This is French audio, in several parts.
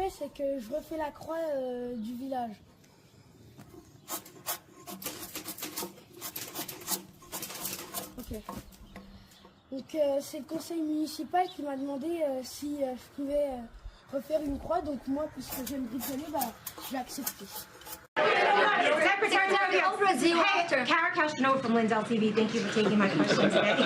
fais, c'est que je refais la croix du village. Ok. Donc c'est le conseil municipal qui m'a demandé si je pouvais refaire une croix. Donc moi, puisque j'aime bricoler, j'ai accepté. Kara Castro from Lindell TV. Thank you for taking my question today.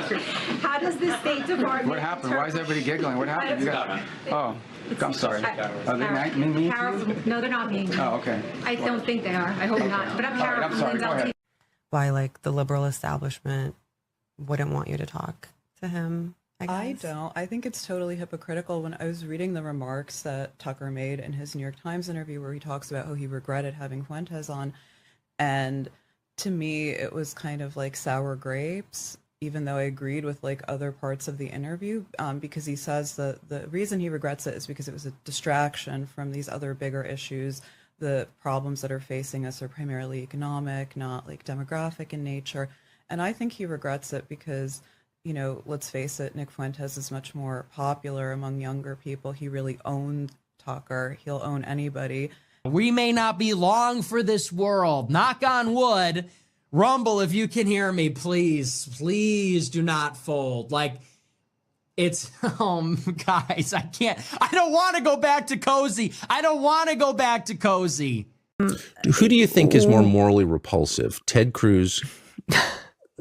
How does the State Department... What happened? Why is everybody giggling? What happened? You got... Oh, I'm sorry. Are they mean to you? No, they're not mean. Oh, okay. I don't think they are. I hope not. But I'm Kara from Lindell TV. Why, like, the liberal establishment wouldn't want you to talk to him, I guess. I don't. I think it's totally hypocritical. When I was reading the remarks that Tucker made in his New York Times interview where he talks about how he regretted having Fuentes on, and to me, it was kind of like sour grapes, even though I agreed with like other parts of the interview, because he says that the reason he regrets it is because it was a distraction from these other bigger issues. The problems that are facing us are primarily economic, not like demographic in nature. And I think he regrets it because, you know, let's face it, Nick Fuentes is much more popular among younger people. He really owned Tucker. He'll own anybody. We may not be long for this world. Knock on wood. Rumble, if you can hear me, please, please do not fold. Like, it's, guys, I don't want to go back to Cozy. I don't want to go back to Cozy. Who do you think is more morally repulsive, Ted Cruz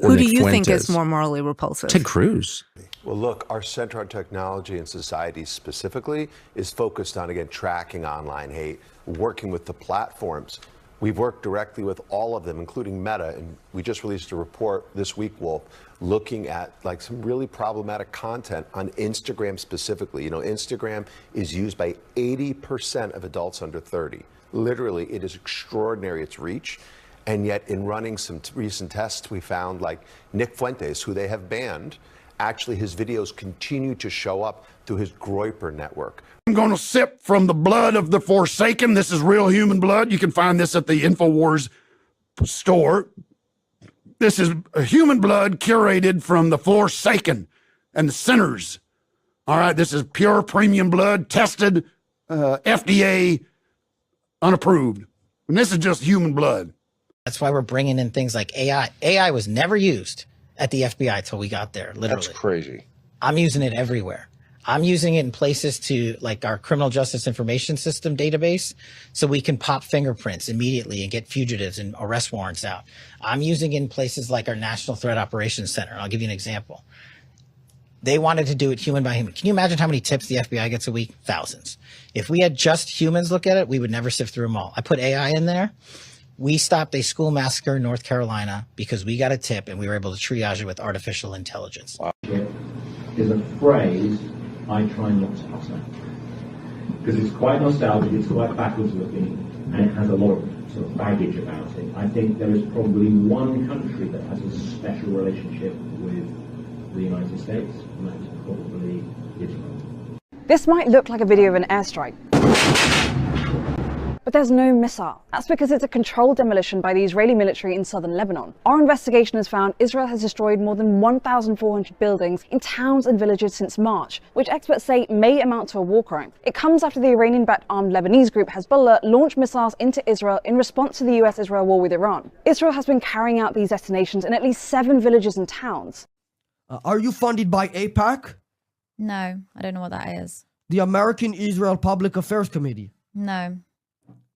or Who Nick do you think Fuentes? is more morally repulsive? Ted Cruz. Well, look, our Center on Technology and Society specifically is focused on, again, tracking online hate, working with the platforms. We've worked directly with all of them, including Meta, and we just released a report this week, Wolf, looking at like some really problematic content on Instagram specifically. You know, Instagram is used by 80% of adults under 30. Literally, it is extraordinary, its reach. And yet, in running some recent tests, we found like Nick Fuentes, who they have banned, actually his videos continue to show up through his Groyper network. I'm going to sip from the blood of the Forsaken. This is real human blood. You can find this at the InfoWars store. This is human blood curated from the Forsaken and the sinners. All right, this is pure premium blood, tested, FDA unapproved. And this is just human blood. That's why we're bringing in things like AI. AI was never used at the FBI till we got there, literally. That's crazy. I'm using it everywhere. I'm using it in places to like our criminal justice information system database so we can pop fingerprints immediately and get fugitives and arrest warrants out. I'm using it in places like our National Threat Operations Center. I'll give you an example. They wanted to do it human by human. Can you imagine how many tips the FBI gets a week? Thousands. If we had just humans look at it, we would never sift through them all. I put AI in there. We stopped a school massacre in North Carolina because we got a tip and we were able to triage it with artificial intelligence. Wow. Is a phrase I try not to utter because it's quite nostalgic, it's quite backwards looking, and it has a lot of sort of baggage about it. I think there is probably one country that has a special relationship with the United States, and that is probably Israel. This might look like a video of an airstrike, but there's no missile. That's because it's a controlled demolition by the Israeli military in southern Lebanon. Our investigation has found Israel has destroyed more than 1,400 buildings in towns and villages since March, which experts say may amount to a war crime. It comes after the Iranian-backed armed Lebanese group Hezbollah launched missiles into Israel in response to the US-Israel war with Iran. Israel has been carrying out these detonations in at least 7 villages and towns. Are you funded by AIPAC? No, I don't know what that is. The American Israel Public Affairs Committee? No.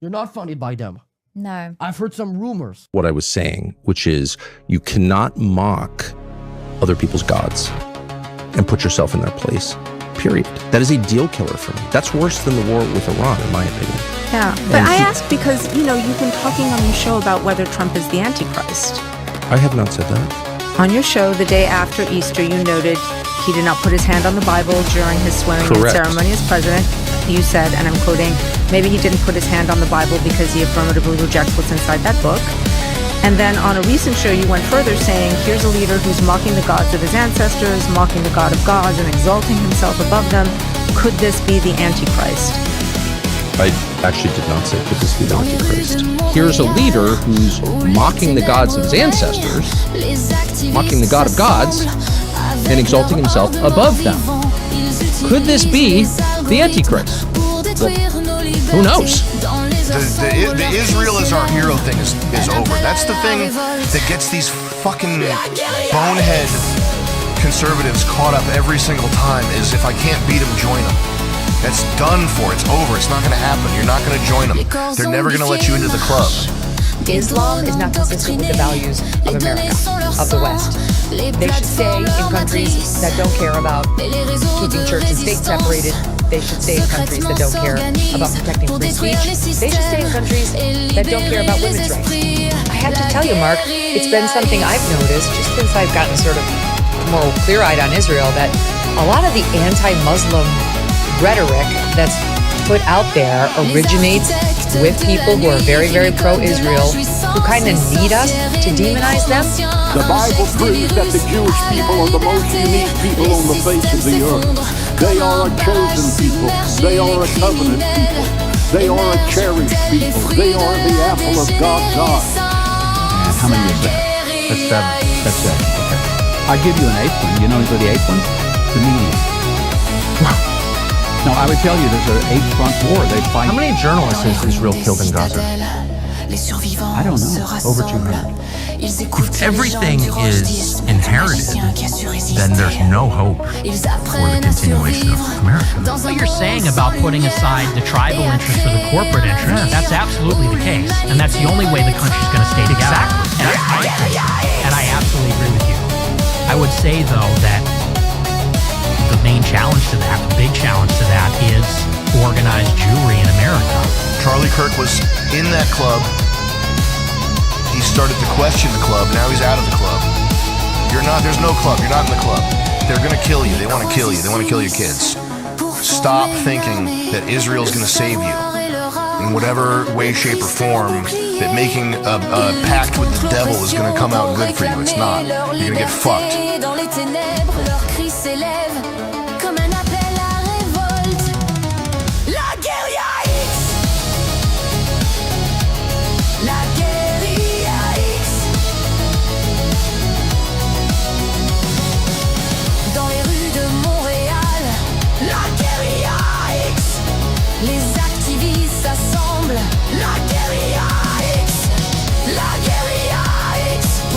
You're not funded by them? No. I've heard some rumors. What I was saying, which is you cannot mock other people's gods and put yourself in their place, period. That is a deal killer for me. That's worse than the war with Iran, in my opinion. Yeah, but I ask because, you know, you've been talking on your show about whether Trump is the Antichrist. I have not said that. On your show, the day after Easter, you noted he did not put his hand on the Bible during his swearing-in ceremony as president. You said, and I'm quoting, maybe he didn't put his hand on the Bible because he affirmatively rejects what's inside that book. And then on a recent show, you went further saying, here's a leader who's mocking the gods of his ancestors, mocking the God of gods, and exalting himself above them. Could this be the Antichrist? I actually did not say could this be the Antichrist. Here's a leader who's mocking the gods of his ancestors, mocking the God of gods, and exalting himself above them. Could this be the Antichrist? Well, Who knows? The Israel is our hero thing is over. That's the thing that gets these fucking bonehead conservatives caught up every single time is if I can't beat them, join them. That's done for. It's over. It's not going to happen. You're not going to join them. They're never going to let you into the club. Islam is not consistent with the values of America, of the West. They should stay in countries that don't care about keeping church and state separated. They should stay in countries that don't care about protecting free speech. They should stay in countries that don't care about women's rights. I have to tell you, Mark, it's been something I've noticed just since I've gotten sort of more clear-eyed on Israel that a lot of the anti-Muslim rhetoric that's put out there originates with people who are very, very pro-Israel, who kind of need us to demonize them. The Bible proves that the Jewish people are the most unique people on the face of the earth. They are a chosen people. They are a covenant people. They are a cherished people. They are the apple of God's eye. And how many is that? That's 7. That's 7. Okay. I'll give you an 8th one. You know who the 8th one? The media. No, I would tell you there's an 8th front war. They fight. How many journalists has Israel killed in Gaza? I don't know. Over 200. If everything is inherited, then there's no hope for the continuation of America. What you're saying about putting aside the tribal interest for the corporate interest, that's absolutely the case. And that's the only way the country's going to stay together. Exactly. And I absolutely agree with you. I would say, though, that the main challenge to that, the big challenge to that is organized Jewry in America. Charlie Kirk was in that club. He started to question the club. Now he's out of the club. There's no club. You're not in the club. They're going to kill you. They want to kill you. They want to kill your kids. Stop thinking that Israel's going to save you in whatever way, shape, or form, that making a pact with the devil is going to come out good for you. It's not. You're going to get fucked.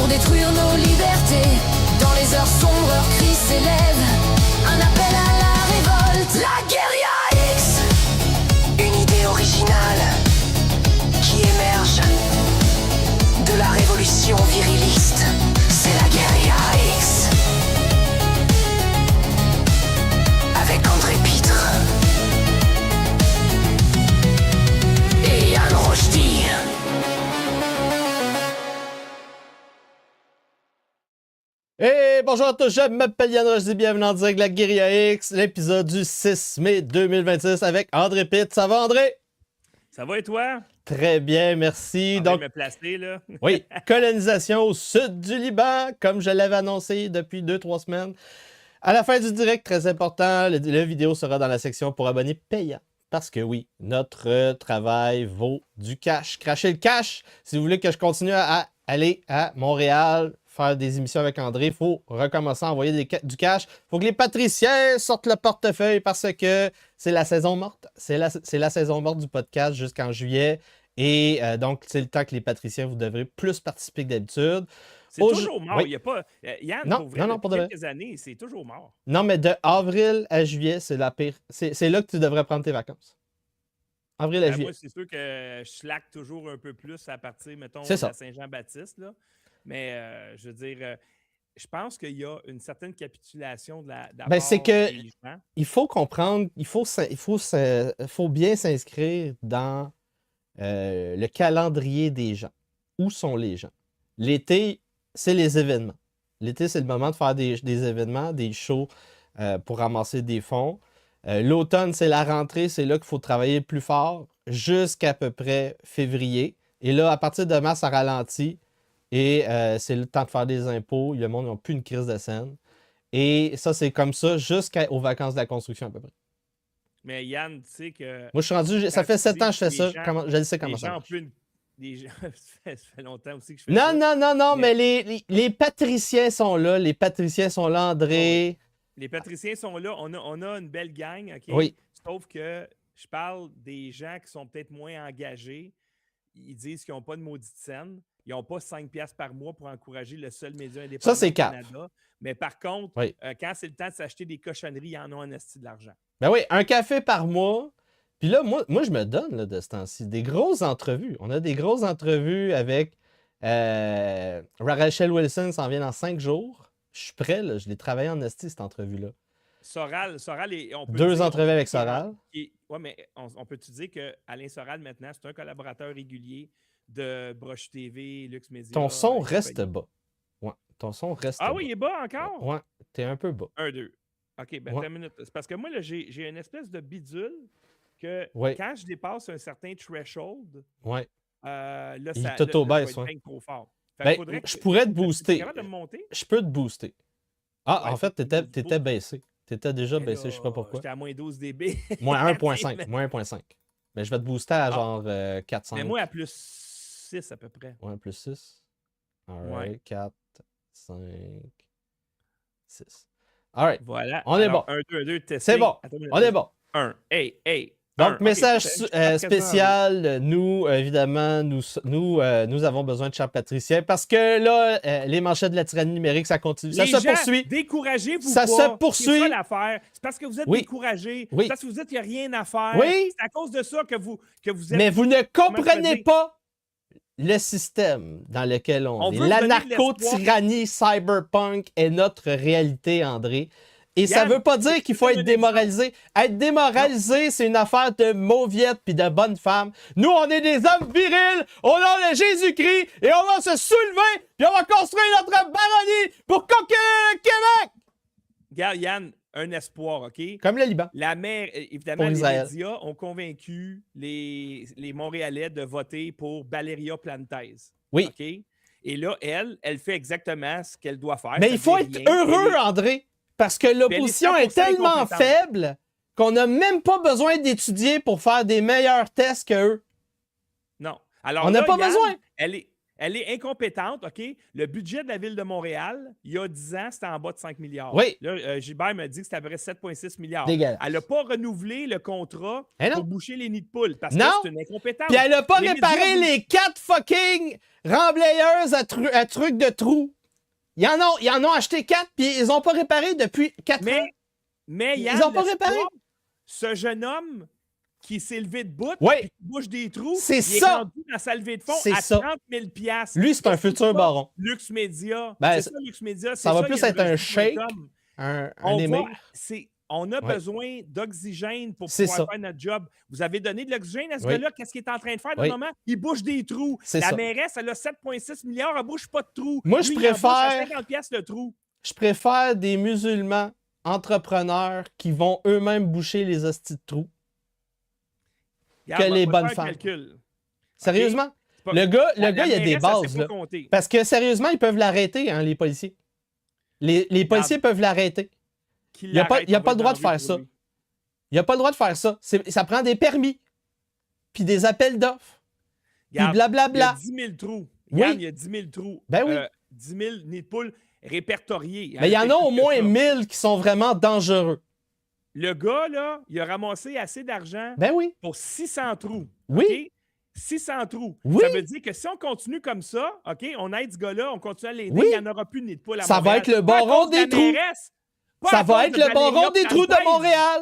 Détruire nos libertés, dans les heures sombres, leurs cris s'élèvent, un appel à la révolte. La guérilla X, une idée originale qui émerge de la révolution viriliste. C'est la guérilla X, avec André Pitre et Yann Rochdy. Hey, bonjour à tous, je m'appelle Yann Rochdy, bienvenue en direct de la Guérilla X, l'épisode du 6 mai 2026 avec André Pitt. Ça va, André? Ça va et toi? Très bien, merci. Donc, me placer, là. Oui, colonisation au sud du Liban, comme je l'avais annoncé depuis 2-3 semaines. À la fin du direct, très important, la vidéo sera dans la section pour abonnés payants. Parce que oui, notre travail vaut du cash. Crachez le cash si vous voulez que je continue à aller à Montréal, faire des émissions avec André, il faut recommencer à envoyer du cash. Il faut que les patriciens sortent le portefeuille parce que c'est la saison morte. C'est la saison morte du podcast jusqu'en juillet. Et donc, c'est le temps que les patriciens, vous devrez plus participer que d'habitude. C'est toujours mort. Oui. Il n'y a pas... Yann, Non, pour vrai, non, pour depuis de vrai. quelques années, c'est toujours mort. Non, mais de avril à juillet, c'est la pire. C'est là que tu devrais prendre tes vacances. Avril à juillet. Moi, c'est sûr que je slack toujours un peu plus à partir, mettons, de C'est ça. la Saint-Jean-Baptiste, là. Mais je veux dire, je pense qu'il y a une certaine capitulation de la Ben, c'est que des gens. il faut comprendre, il faut bien s'inscrire dans le calendrier des gens. Où sont les gens? L'été, c'est les événements. L'été, c'est le moment de faire des événements, des shows pour ramasser des fonds. L'automne, c'est la rentrée, c'est là qu'il faut travailler plus fort jusqu'à peu près février. Et là, à partir de mars, ça ralentit. Et c'est le temps de faire des impôts. Le monde n'a plus une crise de scène. Et ça, c'est comme ça jusqu'aux vacances de la construction à peu près. Mais Yann, tu sais que... Moi, je suis rendu... Ça fait 7 ans que je fais ça. Je sais comment ça marche. Ça fait longtemps aussi que je fais ça. Non, mais les patriciens sont là. Les patriciens sont là, André. Les patriciens sont là. On a une belle gang, OK? Oui. Sauf que Je parle des gens qui sont peut-être moins engagés. Ils disent qu'ils n'ont pas de maudite scène. Ils n'ont pas 5$ par mois pour encourager le seul média indépendant Ça, c'est au Canada. Mais par contre, Oui. quand c'est le temps de s'acheter des cochonneries, ils en ont un esti de l'argent. Ben oui, un café par mois. Puis là, moi je me donne là, de ce temps-ci des grosses entrevues. On a des grosses entrevues avec Rachel Wilson, s'en vient dans 5 jours. Je suis prêt, là, je l'ai travaillé en esti, cette entrevue-là. Soral et on peut 2 dire- entrevues avec Soral. Oui, mais on peut-tu dire qu'Alain Soral, maintenant, c'est un collaborateur régulier de Broche TV, Lux Media. Ton son et reste compagnie. bas. Ouais, ton son reste Ah bas. oui, il est bas encore? Ouais, t'es un peu bas. 1, 2. OK, ben Ouais. attends une minute. C'est parce que moi, là, j'ai une espèce de bidule que Ouais. quand je dépasse un certain threshold, Ouais. là, Il ça t'auto-baisse, va être ouais. bien trop fort. Fait Ben, que faudrait que- je pourrais te Tu es booster. capable de me monter? Je peux te booster. Ah, Ouais, en fait, t'étais baissé. T'étais déjà Mais baissé, là, je sais pas pourquoi. J'étais à moins 12 dB. Moins Mais- 1.5. Moins 1.5. Mais je vais te booster à genre 400. Mais moi, à plus 6 à peu près. Ouais, plus 6. Alright, Ouais. 4, 5, 6. Alright. Voilà. On est bon. 1, 2, 2, testé. C'est bon. Attends une minute. On est bon. 1. Hey. Donc, 1. OK, message je passe quasiment spécial. Nous, évidemment, nous avons besoin de Charles Patricien parce que là, les manchettes de la tyrannie numérique, ça continue. Ça Les se gens, poursuit. Découragez-vous Ça pas. se poursuit. C'est ça l'affaire. C'est parce que vous êtes Oui. découragés. Oui. C'est parce que vous dites qu'il n'y a rien à faire. Oui. C'est à cause de ça que vous êtes... Mais vous ne comment je peux comprenez dire? pas le système dans lequel on On vit. veut vous donner de L'anarcho-tyrannie cyberpunk est notre réalité, André. Et ça Yann, veut pas dire qu'il faut je te être donne un démoralisé. Être démoralisé, c'est une affaire de mauviettes puis de bonnes femmes. Nous, on est des hommes virils au nom de Jésus-Christ et on va se soulever puis on va construire notre baronnie pour conquérir le Québec! Regarde, Yann, un espoir, OK? Comme le Liban. La mer, évidemment, Pour les Israël. médias ont convaincu les Montréalais de voter pour Valeria Plantez. Oui. OK? Et là, elle fait exactement ce qu'elle doit faire. Mais il faut être c'est-à-dire rien. heureux, Elle est- André, parce que l'opposition elle est est tellement 100% faible qu'on n'a même pas besoin d'étudier pour faire des meilleurs tests qu'eux. Non. Alors On n'a là, pas Yann, besoin. Elle est incompétente, OK? Le budget de la Ville de Montréal, il y a 10 ans, c'était en bas de 5 milliards. Oui. Là, Gilbert m'a dit que c'était à peu près 7,6 milliards. Dégueulasse. Elle n'a pas renouvelé le contrat Eh non. pour boucher les nids de poules parce Non. que c'est une incompétence. Puis elle n'a pas Les réparé médias, les 4 fucking remblayeuses à trucs de trous. Ils en ont acheté 4, puis ils n'ont pas réparé depuis 4 ans. Mais Ils Yann, ont pas l'espoir, réparé. Ce jeune homme qui s'est levé de bout, Oui. puis qui bouche des trous, C'est il ça. est rendu dans sa levée de fonds C'est à ça. 30 000 $. Lui, c'est un futur baron. Lux Media. Ben, c'est ça, Lux Media. ça va plus être un shake, yanregie.com. un On émir. a Ouais. besoin d'oxygène pour C'est pouvoir ça. faire notre job. Vous avez donné de l'oxygène à ce Oui. gars-là. Qu'est-ce qu'il est en train de faire dans Oui. le moment? Il bouche des trous. C'est La ça. mairesse, elle a 7,6 milliards, elle bouche pas de trous. Moi, Lui, je il en bouche à préfère- 50 piastres le trou. Je préfère des musulmans entrepreneurs qui vont eux-mêmes boucher les hosties de trous Regarde, que on les va bonnes faire un femmes. calcul. Sérieusement? C'est pas- Le gars, La il y a des mairesse, elle bases, sait là. pas compter. Parce que sérieusement, ils peuvent l'arrêter, hein, les policiers. Les policiers peuvent l'arrêter. Qu'il Il n'y a pas, l'arrête, il y a on pas va le droit de être en faire vue ça. pour lui. Il n'y a pas le droit de faire ça. Ça prend des permis, puis des appels d'offres, puis Regarde, blablabla. Il y a 10 000 trous. Oui. Yann, il y a 10 000 trous. Ben oui. 10 000 nids de poules répertoriés. Mais il y en a au plus que moins ça. 1000 qui sont vraiment dangereux. Le gars, là, il a ramassé assez d'argent Ben oui. pour 600 trous. Oui. OK? 600 trous. Oui. Ça veut dire que si on continue comme ça, OK, on aide ce gars-là, on continue à l'aider, Oui. il n'y en aura plus de nid de poule à Ça va Montréal. être le Pas à baron cause de la des trous. mairesse, pas Ça à va cause être de le Valéria baron des trous de Plantez. Montréal.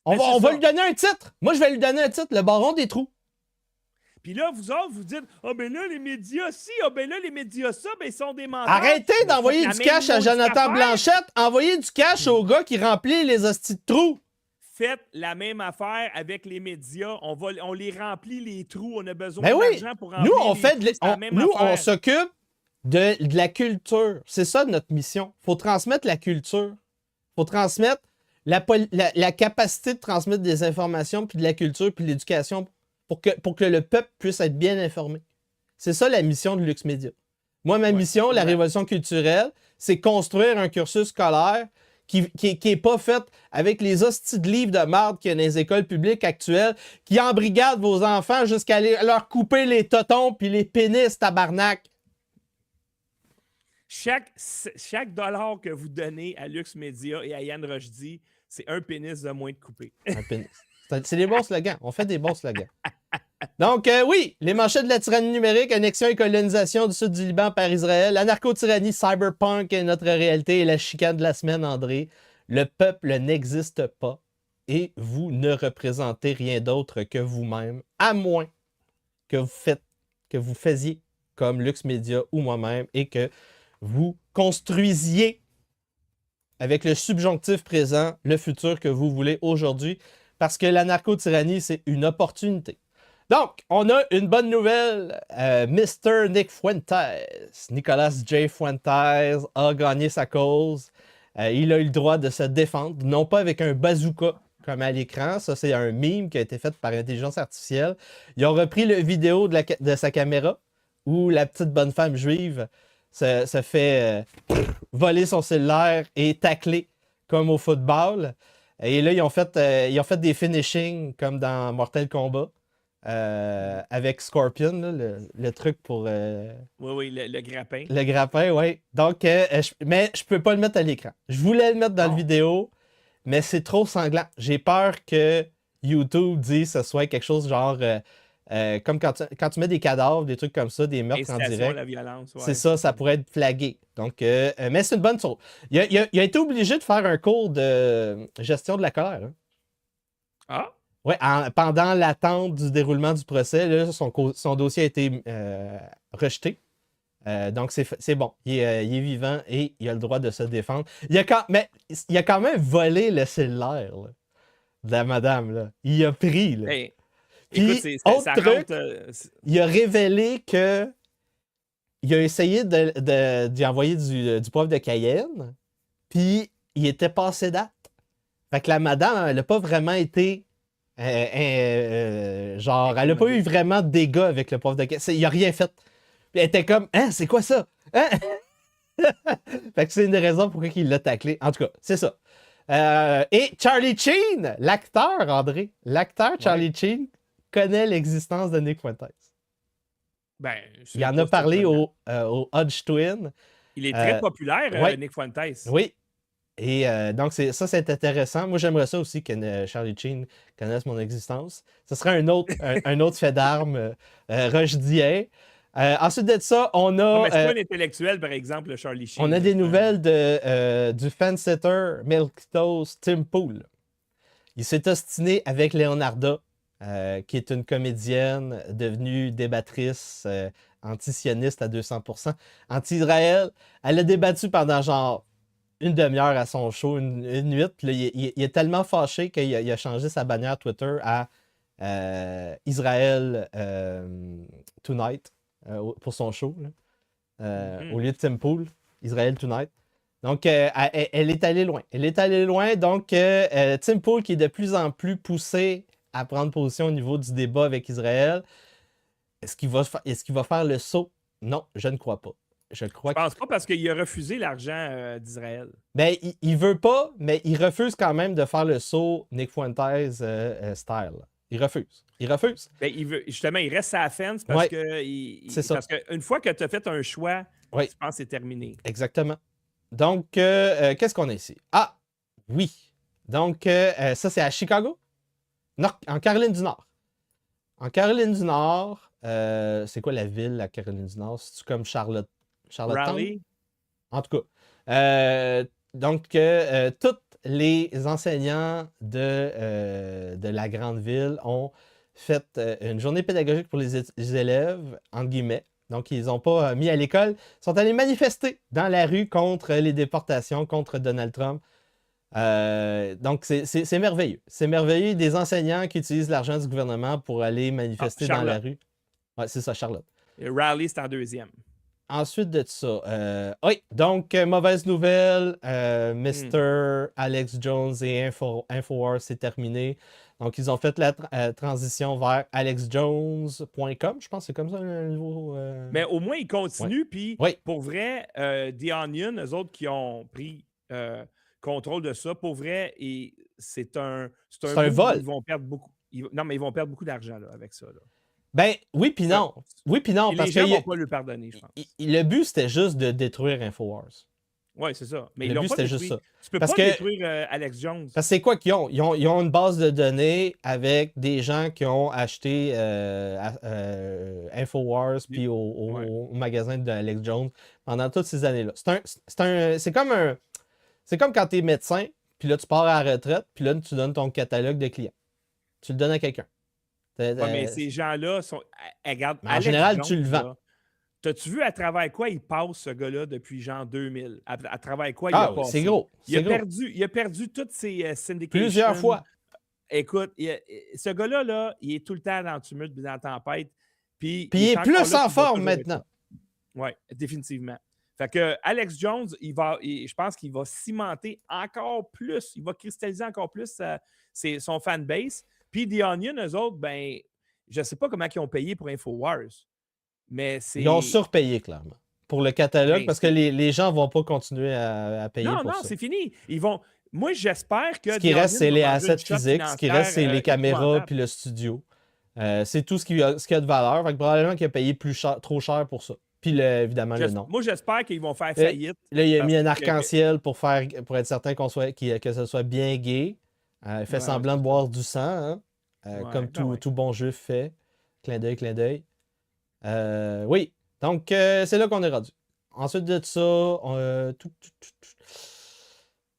Ben, c'est On va ça. lui donner un titre. Moi, je vais lui donner un titre, le baron des trous. Puis là, vous autres, vous dites, ah ben là, les médias ci, ah ben là, les médias ça, ben ils sont des menteurs. Arrêtez Ben, d'envoyer faites du la même cash à maudite Jonathan affaire. Blanchette. Envoyez du cash au gars qui remplit les hosties de trous. Faites la même affaire avec les médias. On les remplit les trous. On a besoin Ben oui. d'argent pour remplir Nous, on les fait trous. de, C'est la même nous, affaire. on s'occupe de la culture. C'est ça notre mission. Il faut transmettre la culture. Il faut transmettre la capacité de transmettre des informations, puis de la culture, puis de l'éducation pour que le peuple puisse être bien informé. C'est ça la mission de Lux Media. Moi, ma mission, la révolution culturelle, c'est construire un cursus scolaire qui est pas fait avec les hosties de livres de marde qu'il y a dans les écoles publiques actuelles, qui embrigadent vos enfants jusqu'à leur couper les totons puis les pénis, tabarnak. Chaque dollar que vous donnez à Lux Media et à Yann Rochdy, c'est un pénis de moins de couper. Un pénis. C'est des bons slogans. On fait des bons slogans. Donc, oui, les manchettes de la tyrannie numérique, annexion et colonisation du sud du Liban par Israël, la narco-tyrannie cyberpunk est notre réalité et la chicane de la semaine, André. Le peuple n'existe pas et vous ne représentez rien d'autre que vous-même, à moins que vous faisiez comme Lux Media ou moi-même et que vous construisiez avec le subjonctif présent le futur que vous voulez aujourd'hui, parce que la narco-tyrannie, c'est une opportunité. Donc, on a une bonne nouvelle. Mr. Nick Fuentes, Nicolas J. Fuentes, a gagné sa cause. Il a eu le droit de se défendre, non pas avec un bazooka comme à l'écran. Ça, c'est un meme qui a été fait par intelligence artificielle. Ils ont repris le vidéo de sa caméra où la petite bonne femme juive se fait voler son cellulaire et tacler comme au football. Et là, ils ont fait des finishings comme dans Mortal Kombat. Avec Scorpion, là, le truc pour... Oui, le grappin. Le grappin, oui. Donc, mais je peux pas le mettre à l'écran. Je voulais le mettre dans la vidéo, mais c'est trop sanglant. J'ai peur que YouTube dise que ce soit quelque chose genre... comme quand tu mets des cadavres, des trucs comme ça, des meurtres en direct. La violence, ouais. C'est ça pourrait être flagué. Donc, mais c'est une bonne chose. Il a été obligé de faire un cours de gestion de la colère. Hein. Ah? Oui, pendant l'attente du déroulement du procès, là, son dossier a été rejeté. Donc, c'est bon. Il est vivant et il a le droit de se défendre. Mais il a quand même volé le cellulaire là, de la madame. Là. Il a pris. Là. Hey, puis, écoute, autre ça truc, rentre, il a révélé que il a essayé d'y envoyer du poivre de Cayenne, puis il était passé date. Fait que la madame, elle n'a pas vraiment été... genre, elle n'a pas eu vraiment de dégâts avec le poivre de Cayenne. Il n'a rien fait. Puis elle était comme, hein, c'est quoi ça? Hein? Fait que c'est une des raisons pourquoi il l'a taclé. En tout cas, c'est ça. Et Charlie Sheen, l'acteur, André, Charlie Sheen connaît l'existence de Nick Fuentes. Ben, il en a parlé au Hodge Twin. Il est très populaire, ouais. Nick Fuentes. Oui. Et donc, c'est intéressant. Moi, j'aimerais ça aussi que Charlie Sheen connaisse mon existence. Ce serait un autre fait d'armes Rushdien. Ensuite de ça, on a... mais c'est pas un intellectuel, par exemple, le Charlie Sheen. On a des nouvelles du fan-sitter Milquetoast Tim Pool. Il s'est ostiné avec Leonardo, qui est une comédienne devenue débattrice anti-sioniste à 200%, anti-Israël. Elle a débattu pendant genre une demi-heure à son show, une nuit. Puis là, il est tellement fâché qu'il a changé sa bannière Twitter à Israël Tonight pour son show. Là. Au lieu de Tim Pool, Israël Tonight. Donc, elle est allée loin. Elle est allée loin. Donc, Tim Pool qui est de plus en plus poussé à prendre position au niveau du débat avec Israël. Est-ce qu'il va faire le saut? Non, je ne crois pas. Je pense pas parce qu'il a refusé l'argent d'Israël. Ben, il veut pas, mais il refuse quand même de faire le saut Nick Fuentes style. Il refuse. Ben, justement, il reste à la fence parce que parce qu'une fois que tu as fait un choix, je pense que c'est terminé. Exactement. Donc, qu'est-ce qu'on a ici? Ah, oui. Donc, ça, c'est à Chicago? Non, en Caroline du Nord. En Caroline du Nord, c'est quoi la ville, la Caroline du Nord? C'est-tu comme Charlottetown? Raleigh? En tout cas. Donc, tous les enseignants de la grande ville ont fait une journée pédagogique pour les élèves, entre guillemets. Donc, ils n'ont pas mis à l'école. Ils sont allés manifester dans la rue contre les déportations, contre Donald Trump. Donc, c'est merveilleux. C'est merveilleux des enseignants qui utilisent l'argent du gouvernement pour aller manifester dans la rue. Oui, c'est ça, Charlotte. Et Raleigh, c'est en deuxième. Ensuite de ça, oui, donc, mauvaise nouvelle, Mr. Alex Jones et Infowars, c'est terminé. Donc, ils ont fait la transition vers alexjones.com, je pense que c'est comme ça le nouveau... Mais au moins, ils continuent, puis pour vrai, The Onion, eux autres qui ont pris contrôle de ça, pour vrai, et c'est un vol. Ils vont perdre beaucoup. Non, mais ils vont perdre beaucoup d'argent avec ça. Là. Ben, oui puis non. Oui puis non. Et parce les gens que ne vont pas lui pardonner, je pense. Le but, c'était juste de détruire Infowars. Oui, c'est ça. Mais Le ils l'ont but, pas c'était détruit. juste ça. Tu peux Parce pas que- détruire Alex Jones. Parce que c'est quoi qu'ils ont? Ils ont une base de données avec des gens qui ont acheté InfoWars puis au magasin de Alex Jones pendant toutes ces années-là. C'est comme quand tu es médecin, puis là, tu pars à la retraite, puis là, tu donnes ton catalogue de clients. Tu le donnes à quelqu'un. Ouais, mais ces gens-là sont. Regarde, Mais en Alex général, Jones, tu le vends. là, t'as-tu vu à travers quoi il passe, ce gars-là, depuis genre 2000? À travers quoi il Ah, a passé? c'est gros. Il a, C'est gros. il a perdu toutes ses syndications. Plusieurs fois. Écoute, ce gars-là, là, il est tout le temps dans le tumulte, dans la tempête. Puis Puis il est encore plus là, en puis il va forme toujours être maintenant. là. Oui, définitivement. Fait que Alex Jones, je pense qu'il va cimenter encore plus, il va cristalliser encore plus son fanbase. Puis The Onion, eux autres, ben, je ne sais pas comment ils ont payé pour InfoWars, mais c'est... Ils ont surpayé, clairement, pour le catalogue, Ben, parce que les gens ne vont pas continuer à payer Non, pour non, ça. c'est fini. Ils vont... Moi, j'espère que... Ce qui The reste, Onion c'est va les manger assets une shot physiques. Ce qui reste, c'est financière, les caméras épouvantable. puis le studio. C'est tout ce qui a de valeur. Fait que probablement qu'il a payé trop cher pour ça. Puis évidemment, le nom. Moi, j'espère qu'ils vont faire faillite. Là, il a mis un parce que- arc-en-ciel pour être certain que ce soit bien gay. Il fait Ouais, semblant de boire du sang, hein, Ouais, comme ben tout bon juif fait. Clin d'œil, clin d'œil. Oui, donc c'est là qu'on est rendu. Ensuite de ça,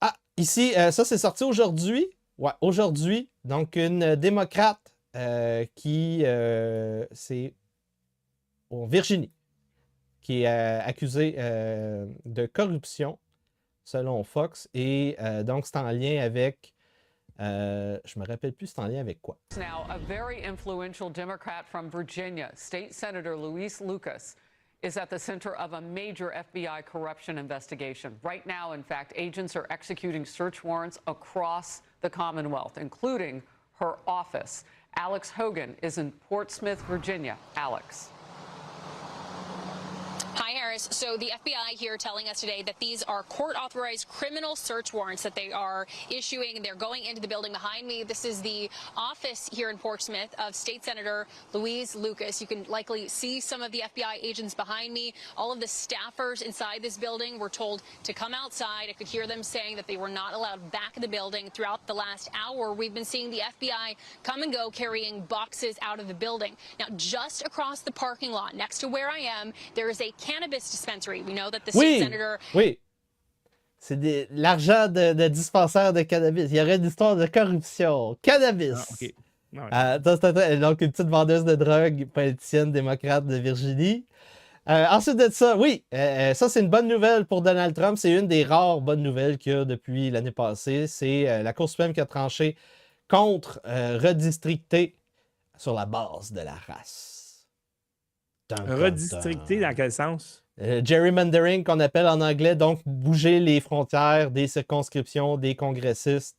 ah, ici, ça c'est sorti aujourd'hui. Ouais, aujourd'hui. Donc, une démocrate c'est en Virginie, qui est accusée de corruption, selon Fox. Et donc, c'est en lien avec... je me rappelle plus c'est en lien avec quoi. Now, a very influential Democrat from Virginia, State Senator Luis Lucas, is at the center of a major FBI corruption investigation. Right now, in fact, agents are executing search warrants across the Commonwealth, including her office. Alex Hogan is in Portsmouth, Virginia. Alex. Hi, Harris. So the FBI here telling us today that these are court-authorized criminal search warrants that they are issuing. They're going into the building behind me. This is the office here in Portsmouth of State Senator Louise Lucas. You can likely see some of the FBI agents behind me. All of the staffers inside this building were told to come outside. I could hear them saying that they were not allowed back in the building. Throughout the last hour, we've been seeing the FBI come and go carrying boxes out of the building. Now, just across the parking lot next to where I am, there is a cannabis dispensary. We know that the state senator... Oui, c'est l'argent de dispensaires de cannabis. Il y aurait une histoire de corruption. Cannabis. Ah, OK. Donc, une petite vendeuse de drogue, politicienne démocrate de Virginie. Ensuite de ça, oui, ça c'est une bonne nouvelle pour Donald Trump. C'est une des rares bonnes nouvelles qu'il y a depuis l'année passée. C'est la Cour suprême qui a tranché contre redistricter sur la base de la race. Redistricter dans quel sens? Gerrymandering qu'on appelle en anglais, donc bouger les frontières des circonscriptions des congressistes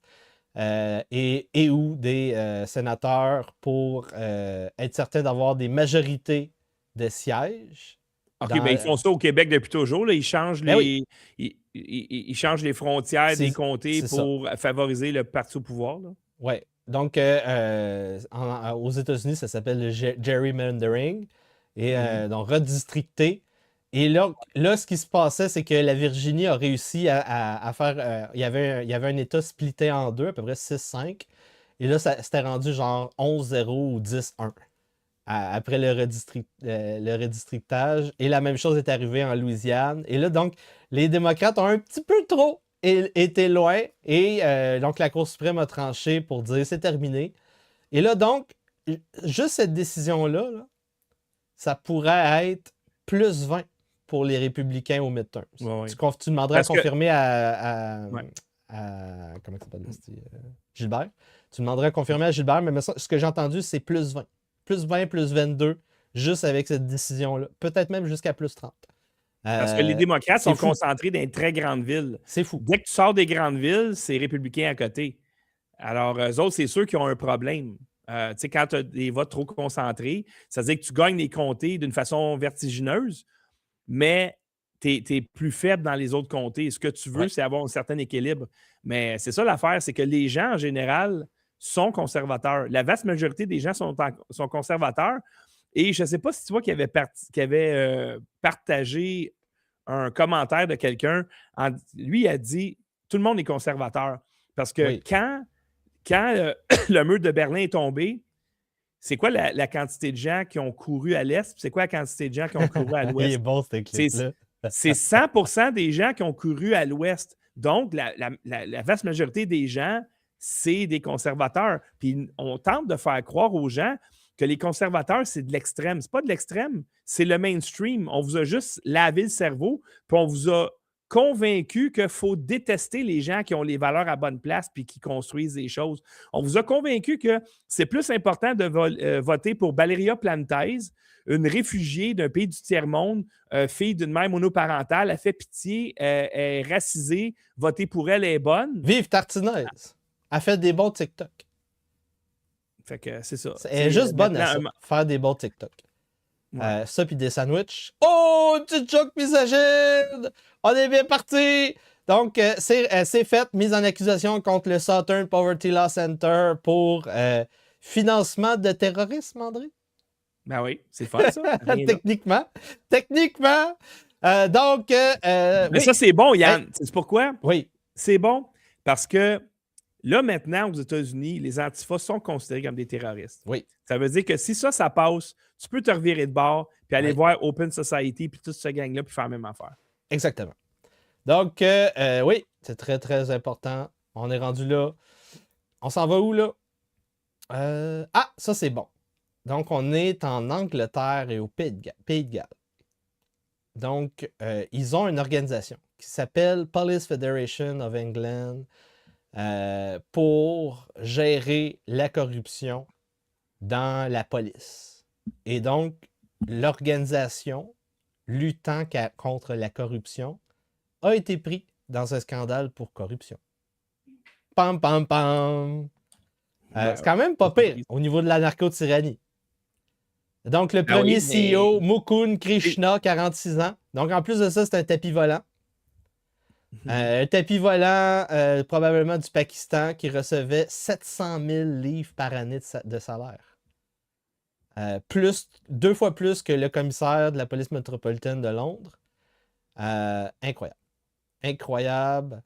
et ou des sénateurs pour être certain d'avoir des majorités de sièges. OK, ben ils font ça au Québec depuis toujours. Là. Ils changent Ben ils changent les frontières des comtés pour favoriser le parti au pouvoir. Oui. Donc, aux États-Unis, ça s'appelle le gerrymandering. Et donc, redistricter. Et là, ce qui se passait, c'est que la Virginie a réussi à faire... il y avait un État splitté en deux, à peu près 6-5. Et là, c'était rendu genre 11-0 ou 10-1 après le redistrictage. Et la même chose est arrivée en Louisiane. Et là, donc, les démocrates ont un petit peu trop été loin. Et donc, la Cour suprême a tranché pour dire c'est terminé. Et là, donc, juste cette décision-là, ça pourrait être plus 20 pour les républicains aux midterms. Ouais. Tu demanderais à confirmer Ouais. comment ça s'appelle? Gilbert. Tu demanderais à confirmer à Gilbert, mais ce que j'ai entendu, c'est plus 20. Plus 20, plus 22, juste avec cette décision-là. Peut-être même jusqu'à plus 30. Parce que les démocrates sont concentrés dans une très grande ville. C'est fou. Dès que tu sors des grandes villes, c'est républicain à côté. Alors, eux autres, c'est ceux qui ont un problème. Tu sais, quand tu as des votes trop concentrés, ça veut dire que tu gagnes des comtés d'une façon vertigineuse, mais tu es plus faible dans les autres comtés. Ce que tu veux, c'est avoir un certain équilibre. Mais c'est ça l'affaire, c'est que les gens, en général, sont conservateurs. La vaste majorité des gens sont conservateurs. Et je ne sais pas si tu vois qu'il avait partagé un commentaire de quelqu'un. Lui, il a dit tout le monde est conservateur. Parce que quand le mur de Berlin est tombé, c'est quoi la quantité de gens qui ont couru à l'Est? C'est quoi la quantité de gens qui ont couru à l'Ouest? Il est bon, ce clip-là. C'est 100% des gens qui ont couru à l'Ouest. Donc, la vaste majorité des gens, c'est des conservateurs. Puis on tente de faire croire aux gens que les conservateurs, c'est de l'extrême. C'est pas de l'extrême, c'est le mainstream. On vous a juste lavé le cerveau, puis on vous a convaincu qu'il faut détester les gens qui ont les valeurs à bonne place puis qui construisent des choses. On vous a convaincu que c'est plus important de voter pour Valeria Plantez, une réfugiée d'un pays du tiers-monde, fille d'une mère monoparentale, elle fait pitié, est racisée, voter pour elle est bonne. Vive Tartinaise! Elle fait des bons TikTok. Fait que c'est ça. Elle est juste bonne à ça, faire des bons TikTok. Ça, puis des sandwichs. Oh, une petite joke misogyne! On est bien parti! Donc, c'est fait. Mise en accusation contre le Southern Poverty Law Center pour financement de terrorisme, André? Ben oui, c'est fun, ça. Techniquement. Techniquement. Donc, mais ça, c'est bon, Yann. C'est pourquoi? Oui. C'est bon parce que là, maintenant, aux États-Unis, les antifas sont considérés comme des terroristes. Oui. Ça veut dire que si ça passe, tu peux te revirer de bord puis aller voir Open Society puis toute cette gang-là puis faire la même affaire. Exactement. Donc, oui, c'est très, très important. On est rendu là. On s'en va où, là? Ça, c'est bon. Donc, on est en Angleterre et au Pays de Galles. Donc, ils ont une organisation qui s'appelle Police Federation of England pour gérer la corruption dans la police. Et donc, l'organisation luttant contre la corruption a été pris dans un scandale pour corruption. Pam, pam, pam! C'est quand même pas pire au niveau de la narco-tyrannie. Donc, le premier CEO, Mukund Krishna, 46 ans. Donc, en plus de ça, c'est un tapis volant. Un tapis volant, probablement du Pakistan, qui recevait 700 000 livres par année de salaire. Deux fois plus que le commissaire de la police métropolitaine de Londres. Incroyable. Incroyable.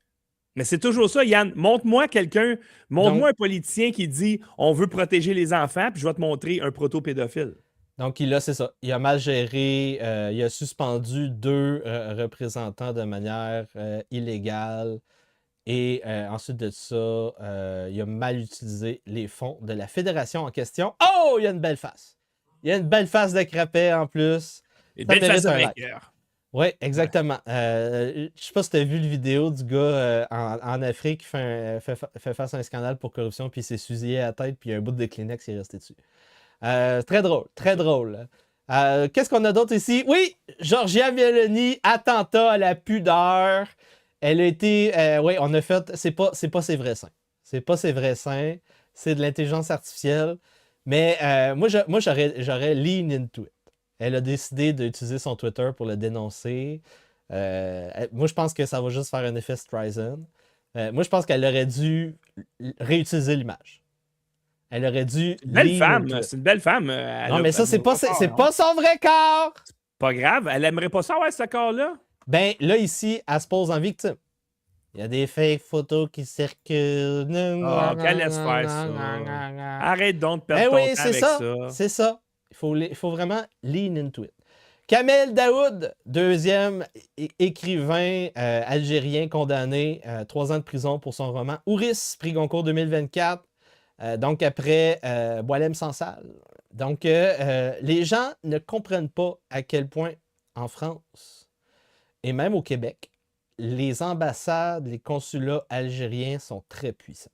Mais c'est toujours ça, Yann. Montre-moi un politicien qui dit « on veut protéger les enfants », puis je vais te montrer un proto-pédophile. Donc, c'est ça. Il a mal géré, il a suspendu 2 représentants de manière illégale. Et ensuite de ça, il a mal utilisé les fonds de la fédération en question. Oh, il y a une belle face. Il y a une belle face de crapet en plus. Une belle face de vainqueur. Oui, exactement. Je ne sais pas si tu as vu la vidéo du gars en Afrique qui fait face à un scandale pour corruption, puis il s'est fusillé à la tête, puis il y a un bout de Kleenex qui est resté dessus. Très drôle, très drôle. Qu'est-ce qu'on a d'autre ici? Oui, Giorgia Meloni, attentat à la pudeur. Elle a été... on a fait... C'est pas ses vrais seins. C'est pas ses vrais seins. C'est de l'intelligence artificielle. Mais moi, j'aurais lean into it. Elle a décidé d'utiliser son Twitter pour le dénoncer. Moi, je pense que ça va juste faire un effet Streisand. Moi, je pense qu'elle aurait dû réutiliser l'image. Elle aurait dû... C'est une belle femme. Non, mais ça, c'est pas son vrai corps! C'est pas grave. Elle aimerait pas ça avoir ce corps-là? Ben, là, ici, elle se pose en victime. Il y a des fake photos qui circulent. Qu'elle laisse faire ça. Arrête donc de perdre ton temps avec ça. C'est ça. Il faut vraiment lean into it. Kamel Daoud, deuxième écrivain algérien condamné 3 ans de prison pour son roman Ouris, prix Goncourt 2024. Donc, après Boualem Sansal. Donc, les gens ne comprennent pas à quel point en France et même au Québec, les ambassades, les consulats algériens sont très puissants.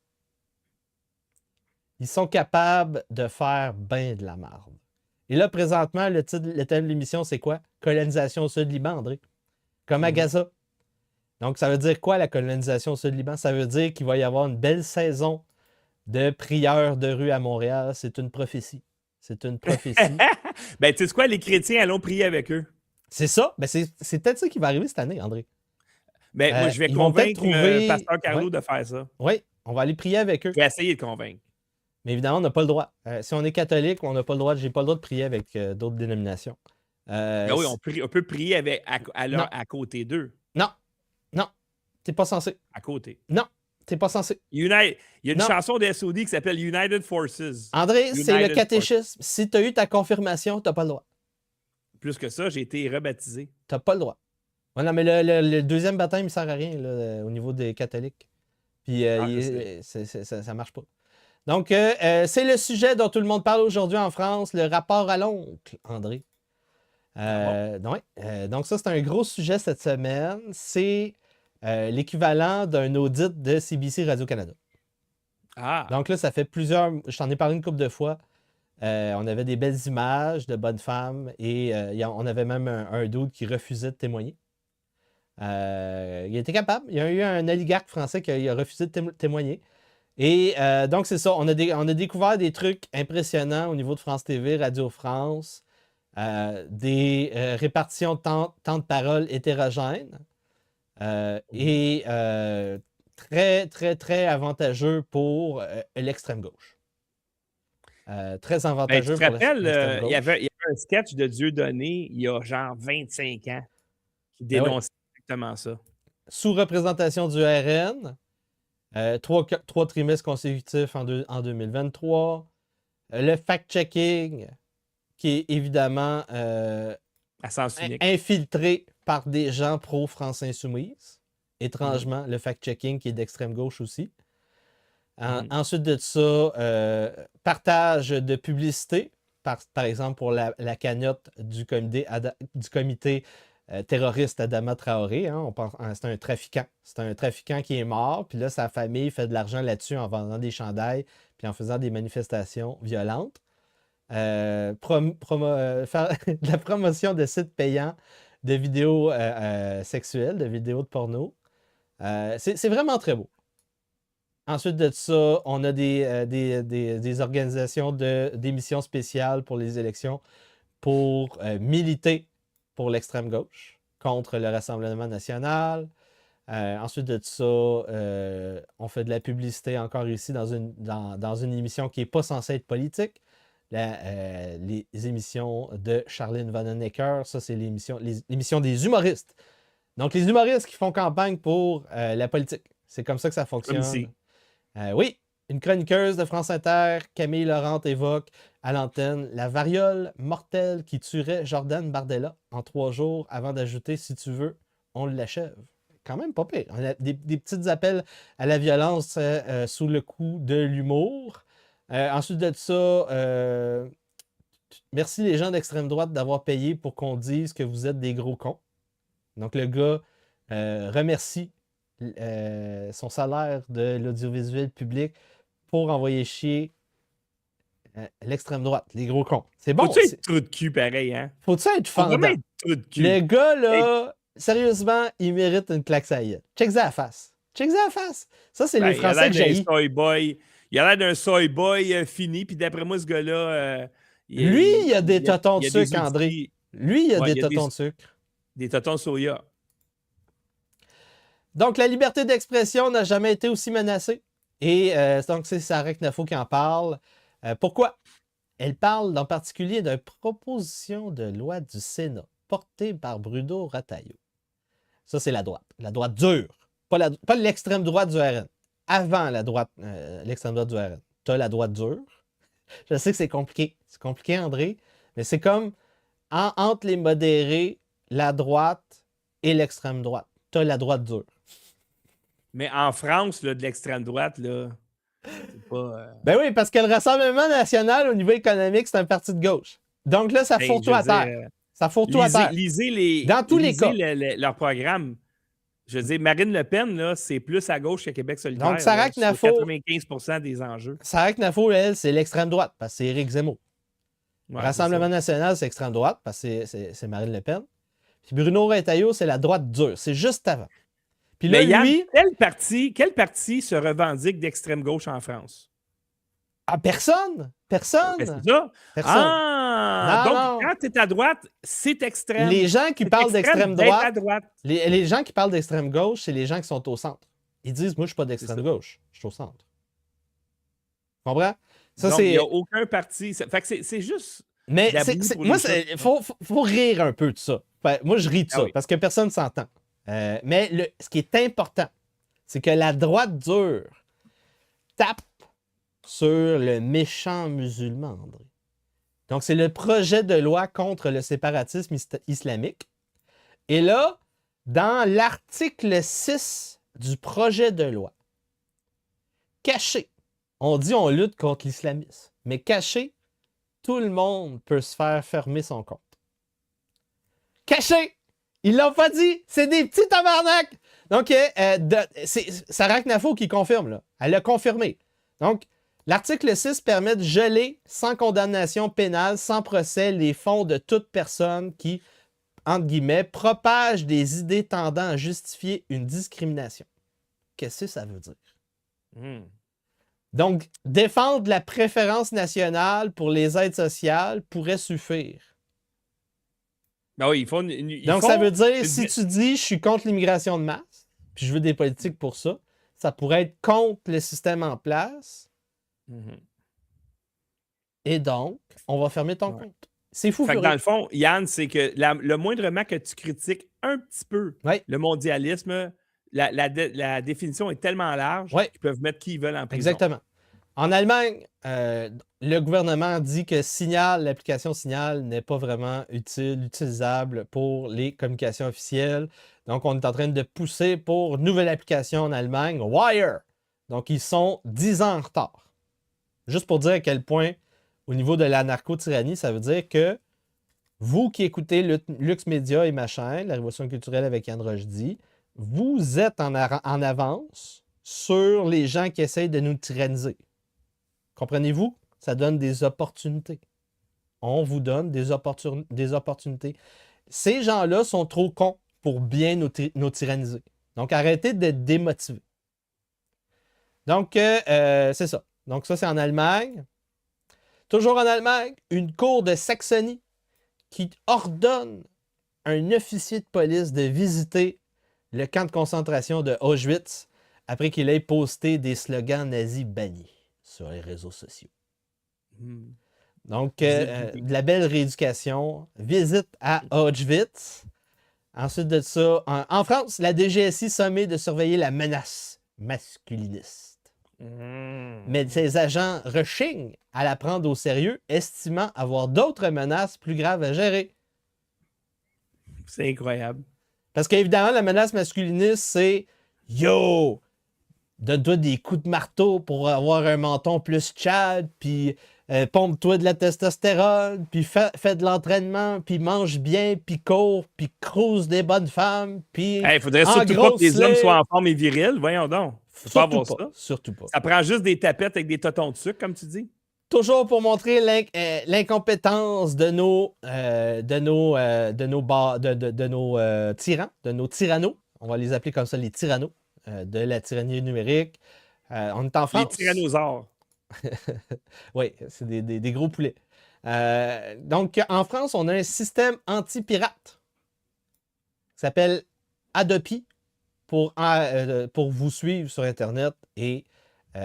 Ils sont capables de faire ben de la marde. Et là, présentement, le thème de l'émission, c'est quoi? Colonisation au Sud-Liban, André. Comme à Gaza. Donc, ça veut dire quoi, la colonisation au Sud-Liban? Ça veut dire qu'il va y avoir une belle saison de prières de rue à Montréal. C'est une prophétie. C'est une prophétie. Ben, tu sais quoi? Les chrétiens, allons prier avec eux. C'est ça. Ben, c'est peut-être ça qui va arriver cette année, André. Ben, moi, je vais convaincre Pasteur Carlo de faire ça. Oui, on va aller prier avec eux. Je vais essayer de convaincre. Mais évidemment, on n'a pas le droit. Si on est catholique, on n'a pas le droit. J'ai pas le droit de prier avec d'autres dénominations. Ben oui, on peut prier à côté d'eux. Non. Non. T'es pas censé. À côté. Non. T'es pas censé. Il y a une Non. chanson de SOD qui s'appelle United Forces. André, c'est le United catéchisme. Forces. Si tu as eu ta confirmation, tu n'as pas le droit. Plus que ça, j'ai été rebaptisé. Tu n'as pas le droit. Ouais, non, mais le deuxième baptême, il ne sert à rien là, au niveau des catholiques. Puis ça ne marche pas. Donc, c'est le sujet dont tout le monde parle aujourd'hui en France, le rapport à l'oncle, André. Donc, ça, c'est un gros sujet cette semaine. C'est l'équivalent d'un audit de CBC Radio-Canada. Donc là, ça fait plusieurs... Je t'en ai parlé une couple de fois. On avait des belles images de bonnes femmes et on avait même un dude qui refusait de témoigner. Il était capable. Il y a eu un oligarque français qui a refusé de témoigner. Et donc, c'est ça. On a découvert des trucs impressionnants au niveau de France TV, Radio France, des répartitions de temps de parole hétérogènes et très, très, très avantageux pour l'extrême gauche. Très avantageux tu te pour rappelles, l'extrême gauche. il y avait un sketch de Dieudonné il y a genre 25 ans qui dénonçait exactement ça. Sous représentation du RN, 3 trimestres consécutifs en 2023. Le fact-checking qui est évidemment infiltré par des gens pro-France Insoumise. Étrangement, le fact-checking qui est d'extrême gauche aussi. Ensuite de ça, partage de publicité, par exemple pour la cagnotte du comité terroriste Adama Traoré. Hein, c'est un trafiquant. C'est un trafiquant qui est mort, puis là, sa famille fait de l'argent là-dessus en vendant des chandails puis en faisant des manifestations violentes. Faire de la promotion de sites payants de vidéos sexuelles, de vidéos de porno. C'est vraiment très beau. Ensuite de ça, on a des organisations d'émissions spéciales pour les élections pour militer pour l'extrême gauche contre le Rassemblement national. Ensuite de ça, on fait de la publicité encore ici dans une émission qui n'est pas censée être politique. Les émissions de Charlene Vanhoenacker, ça c'est l'émission des humoristes. Donc les humoristes qui font campagne pour la politique. C'est comme ça que ça fonctionne. Comme ici. Oui, une chroniqueuse de France Inter, Camille Laurent, évoque à l'antenne la variole mortelle qui tuerait Jordan Bardella en 3 jours avant d'ajouter « Si tu veux, on l'achève ». Quand même pas pire. On a des petits appels à la violence sous le coup de l'humour. Ensuite de ça, merci les gens d'extrême droite d'avoir payé pour qu'on dise que vous êtes des gros cons. Donc le gars remercie son salaire de l'audiovisuel public pour envoyer chier l'extrême droite, les gros cons. C'est bon. Faut-tu être trou de cul pareil, hein? Faut-tu être Faut vraiment fendant? être trou de cul. Le gars, là, sérieusement, il mérite une claque à la gueule. Check-ça à la face. Check-ça à la face. Ça, c'est les Français que j'ai. Il a l'air d'un soy boy fini, puis d'après moi, ce gars-là... lui, il a des totons de sucre, André. Lui, il a des totons de sucre. Des totons de soya. Donc, la liberté d'expression n'a jamais été aussi menacée. Et donc, c'est Sarah Knafo qui en parle. Pourquoi? Elle parle en particulier d'une proposition de loi du Sénat portée par Bruno Retailleau. Ça, c'est la droite dure. Pas l'extrême droite du RN. Avant l'extrême droite du RN. Tu as la droite dure. Je sais que c'est compliqué. C'est compliqué, André. Mais c'est comme entre les modérés, la droite et l'extrême droite. Tu as la droite dure. Mais en France, là, de l'extrême droite, là, c'est pas... Ben oui, parce que le Rassemblement national, au niveau économique, c'est un parti de gauche. Donc là, ça fourre tout à terre. Ça fourre tout à terre. Dans tous les cas. Leur programme. Je veux dire, Marine Le Pen, là, c'est plus à gauche que Québec solidaire. Donc, Sarah Knafo... 95% des enjeux. Sarah Knafo, elle, c'est l'extrême droite, parce que c'est Éric Zemmour. Ouais, Rassemblement national, c'est extrême droite, parce que c'est Marine Le Pen. Puis Bruno Retailleau, c'est la droite dure. C'est juste avant. Puis là, mais Yann, lui... quel parti se revendique d'extrême gauche en France? Ah, personne! Personne! Ben, c'est ça? Personne. Ah! Non, donc, non. quand tu es à droite, c'est extrême. Les gens qui parlent d'extrême droite... les gens qui parlent d'extrême gauche, c'est les gens qui sont au centre. Ils disent, moi, je suis pas d'extrême gauche, je suis au centre. Tu comprends? Ça, donc, il n'y a aucun parti... Fait que c'est juste... Mais de la boue pour moi, les faut rire un peu de ça. Enfin, moi, je ris de ça oui. parce que personne ne s'entend. Mais ce qui est important, c'est que la droite dure tape sur le méchant musulman, André. Donc, c'est le projet de loi contre le séparatisme islamique. Et là, dans l'article 6 du projet de loi, caché, on dit on lutte contre l'islamisme, mais caché, tout le monde peut se faire fermer son compte. Caché! Ils l'ont pas dit! C'est des petits tabarnak! Donc, c'est Sarah Knafo qui confirme, là. Elle l'a confirmé. Donc, l'article 6 permet de geler, sans condamnation pénale, sans procès, les fonds de toute personne qui, entre guillemets, propage des idées tendant à justifier une discrimination. Qu'est-ce que ça veut dire? Donc, défendre la préférence nationale pour les aides sociales pourrait suffire. Ben oui, Donc, ça veut dire, si tu dis « je suis contre l'immigration de masse », puis je veux des politiques pour ça, ça pourrait être contre le système en place. Et donc, on va fermer ton compte. C'est fou. Fait que dans le fond, Yann, c'est que le moindrement que tu critiques un petit peu le mondialisme, la définition est tellement large qu'ils peuvent mettre qui ils veulent en prison. Exactement. En Allemagne, le gouvernement dit que l'application Signal n'est pas vraiment utilisable pour les communications officielles. Donc, on est en train de pousser pour une nouvelle application en Allemagne, Wire. Donc, ils sont 10 ans en retard. Juste pour dire à quel point, au niveau de la narco-tyrannie, ça veut dire que vous qui écoutez Lux Media et ma chaîne, La Révolution culturelle avec Yann Rochdy, vous êtes en avance sur les gens qui essayent de nous tyranniser. Comprenez-vous? Ça donne des opportunités. On vous donne des opportunités. Ces gens-là sont trop cons pour bien nous tyranniser. Donc, arrêtez d'être démotivés. Donc, c'est ça. Donc, ça, c'est en Allemagne. Toujours en Allemagne, une cour de Saxonie qui ordonne à un officier de police de visiter le camp de concentration de Auschwitz après qu'il ait posté des slogans nazis bannis sur les réseaux sociaux. Donc, de la belle rééducation. Visite à Auschwitz. Ensuite de ça, en France, la DGSI sommet de surveiller la menace masculiniste. Mais ses agents rechignent à la prendre au sérieux, estimant avoir d'autres menaces plus graves à gérer. C'est incroyable. Parce qu'évidemment, la menace masculiniste, c'est « Yo! Donne-toi des coups de marteau pour avoir un menton plus tchad, puis pompe-toi de la testostérone, puis fais de l'entraînement, puis mange bien, puis cours, puis crouse des bonnes femmes, puis... Il faudrait surtout pas que les hommes soient en forme et virils. Voyons donc. Faut pas avoir ça. Surtout pas. Ça prend juste des tapettes avec des totons de sucre, comme tu dis. Toujours pour montrer l'incompétence de nos tyrans, de nos tyrannos. On va les appeler comme ça, les tyrannos de la tyrannie numérique. On est en France. Les tyrannosaures. Oui, c'est des gros poulets. Donc, en France, on a un système anti-pirate qui s'appelle Adopi pour vous suivre sur Internet et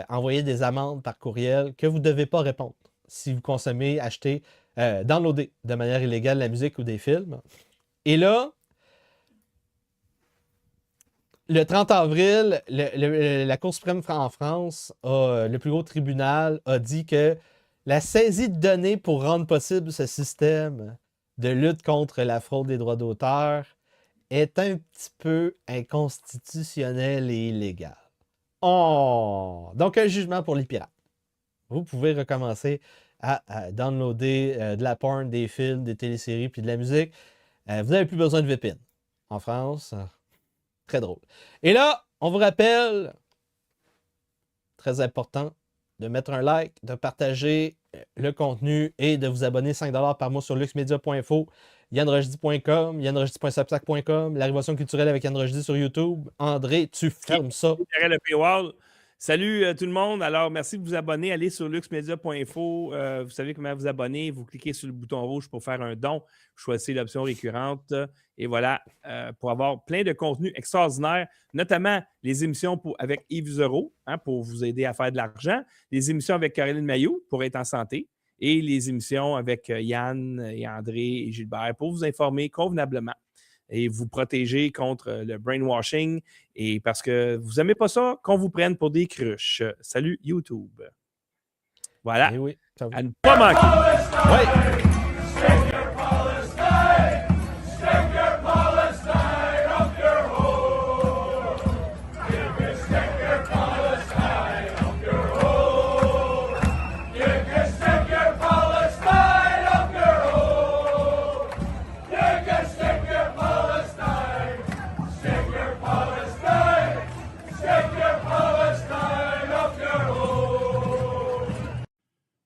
envoyer des amendes par courriel que vous ne devez pas répondre si vous consommez, achetez, downloadez de manière illégale la musique ou des films. Et là, le 30 avril, la Cour suprême en France, le plus haut tribunal, a dit que la saisie de données pour rendre possible ce système de lutte contre la fraude des droits d'auteur est un petit peu inconstitutionnel et illégal. Oh! Donc, un jugement pour les pirates. Vous pouvez recommencer à downloader de la porn, des films, des téléséries puis de la musique. Vous n'avez plus besoin de VPN. En France, très drôle. Et là, on vous rappelle, très important, de mettre un like, de partager le contenu et de vous abonner 5$ par mois sur luxmedia.info, YannRochdy.com, YannRochdy.substack.com, La Révolution culturelle avec Yann Rochdy sur YouTube. André, tu fermes ça. Le paywall. Salut tout le monde. Alors, merci de vous abonner. Allez sur luxmedia.info. Vous savez comment vous abonner. Vous cliquez sur le bouton rouge pour faire un don. Choisissez l'option récurrente. Et voilà, pour avoir plein de contenus extraordinaires, notamment les émissions avec Yves Zero, pour vous aider à faire de l'argent, les émissions avec Caroline Mailloux pour être en santé, et les émissions avec Yann et André et Gilbert pour vous informer convenablement et vous protéger contre le brainwashing et parce que vous n'aimez pas ça, qu'on vous prenne pour des cruches. Salut YouTube. Voilà. Et oui, à ne pas manquer. Ouais.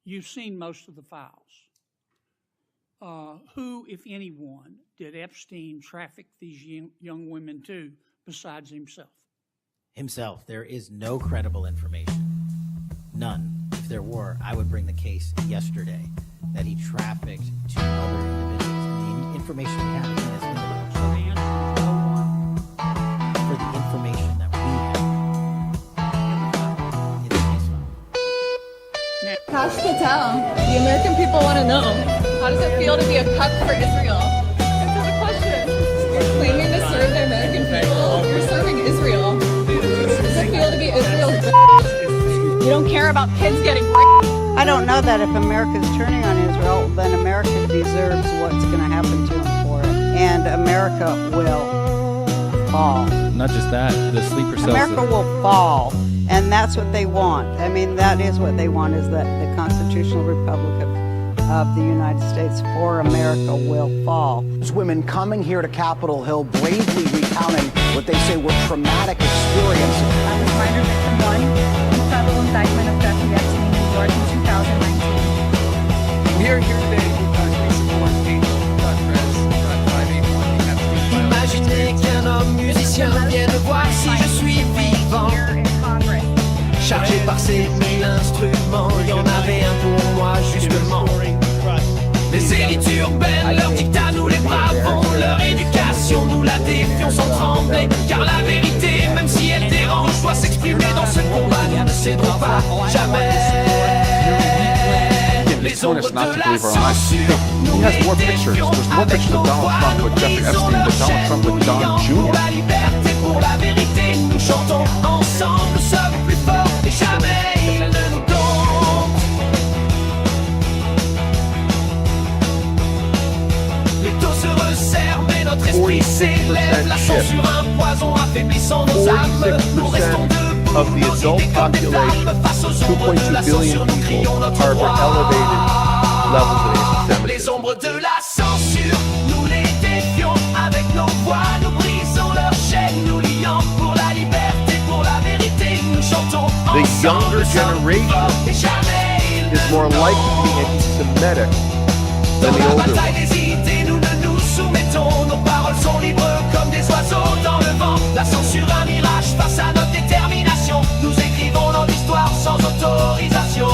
You've seen most of the files. Who, if anyone, did Epstein traffic these young women to besides himself? Himself. There is no credible information. None. If there were, I would bring the case yesterday that he trafficked to other individuals. And the information we have is limited. So the answer is no one. For the information that we have. Pass Patel, the American people want to know, how does it feel to be a cuck for Israel? Answer the question. You're claiming to serve the American people. You're serving Israel. Does it feel to be Israel's You don't care about kids getting raped? I don't know that if America's turning on Israel, then America deserves what's going to happen to them for it. And America will fall. Not just that, the sleeper cells. America will fall. And that's what they want. I mean, that is what they want, is that the constitutional republic of the United States for America will fall. Women coming here to Capitol Hill bravely recounting what they say were traumatic experiences. I was minor victim 1 in federal indictment of Jeffrey Epstein in New York in 2019. We are here today because we support H.press.581. Imaginez qu'un homme musicien vienne voir si je suis vivant. Chargé par ces 1000 instruments, il y en avait un pour moi justement. Les élites urbaines, leur dictat nous les bravons. Leur éducation, nous la défions sans trembler. Car la vérité, même si elle dérange, doit s'exprimer dans ce combat. Nous ne cédons pas jamais. Les ombres de la censure, nous les défions avec nos voix, nos prisons, leur chaîne, nous lions pour la liberté, pour la vérité. Nous chantons ensemble, nous sommes plus forts et jamais ils ne nous domptent. Les taux se resserrent, mais notre esprit s'élève. La censure, un poison affaiblissant nos âmes. Nous restons debout. Of the adult population, 2.2 billion people harbor elevated levels of anti-Semitism. Les ombres de la censure, nous les défions avec nos voix, nous brisons leurs chaînes, nous lions pour la liberté, pour la vérité, nous chantons The ensemble, younger generation is more likely to be anti-Semitic than the Dans la older bataille one. des idées, nous ne nous soumettons, nos paroles sont libres comme des oiseaux dans le vent. La censure, un mirage face à notre détermination. Nous écrivons dans l'histoire sans autorisation.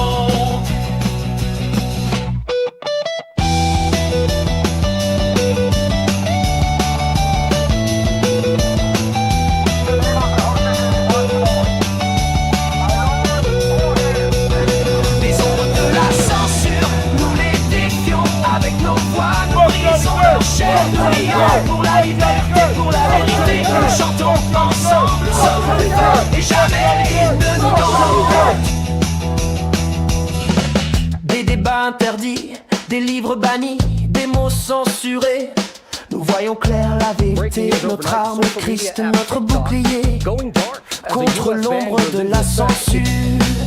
Les ombres de la censure, nous les défions avec nos voix, nous brisons leurs chaînes, nous lions pour la liberté, pour la vérité, nous chantons ensemble, nous sommes plus forts et jamais ils ne nous domptent. Des débats interdits, des livres bannis, des mots censurés. Nous voyons clair la vérité, notre arme, Christ, notre bouclier. Contre l'ombre de la censure,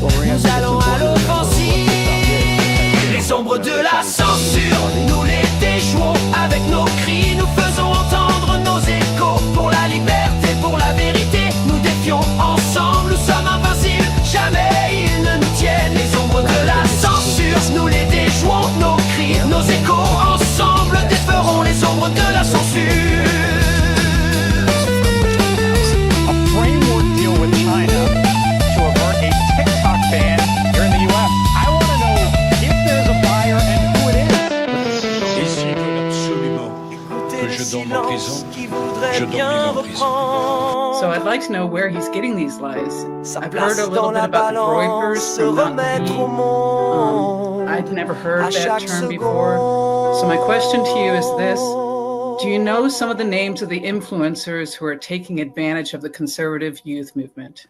nous allons à l'offensive. Les ombres de la censure, nous les déjouons avec nos cris. Nous faisons entendre nos échos pour la liberté, pour la vérité. Nous défions ensemble, nous sommes invincibles. Jamais ils ne nous tiennent. Les ombres de la censure, nous les déjouons, nos cris, nos échos. Ensemble déferons les ombres de la censure. A framework deal with China to avert a TikTok ban here in the U.S. I want to know if there's a buyer and who it is. S'ils veulent absolument que je dorme en prison, je dormirai en prison. So I'd like to know where he's getting these lies. I've heard a little bit about the Reuters from Not Me. I'd never heard that term before. So my question to you is this. Do you know some of the names of the influencers who are taking advantage of the conservative youth movement?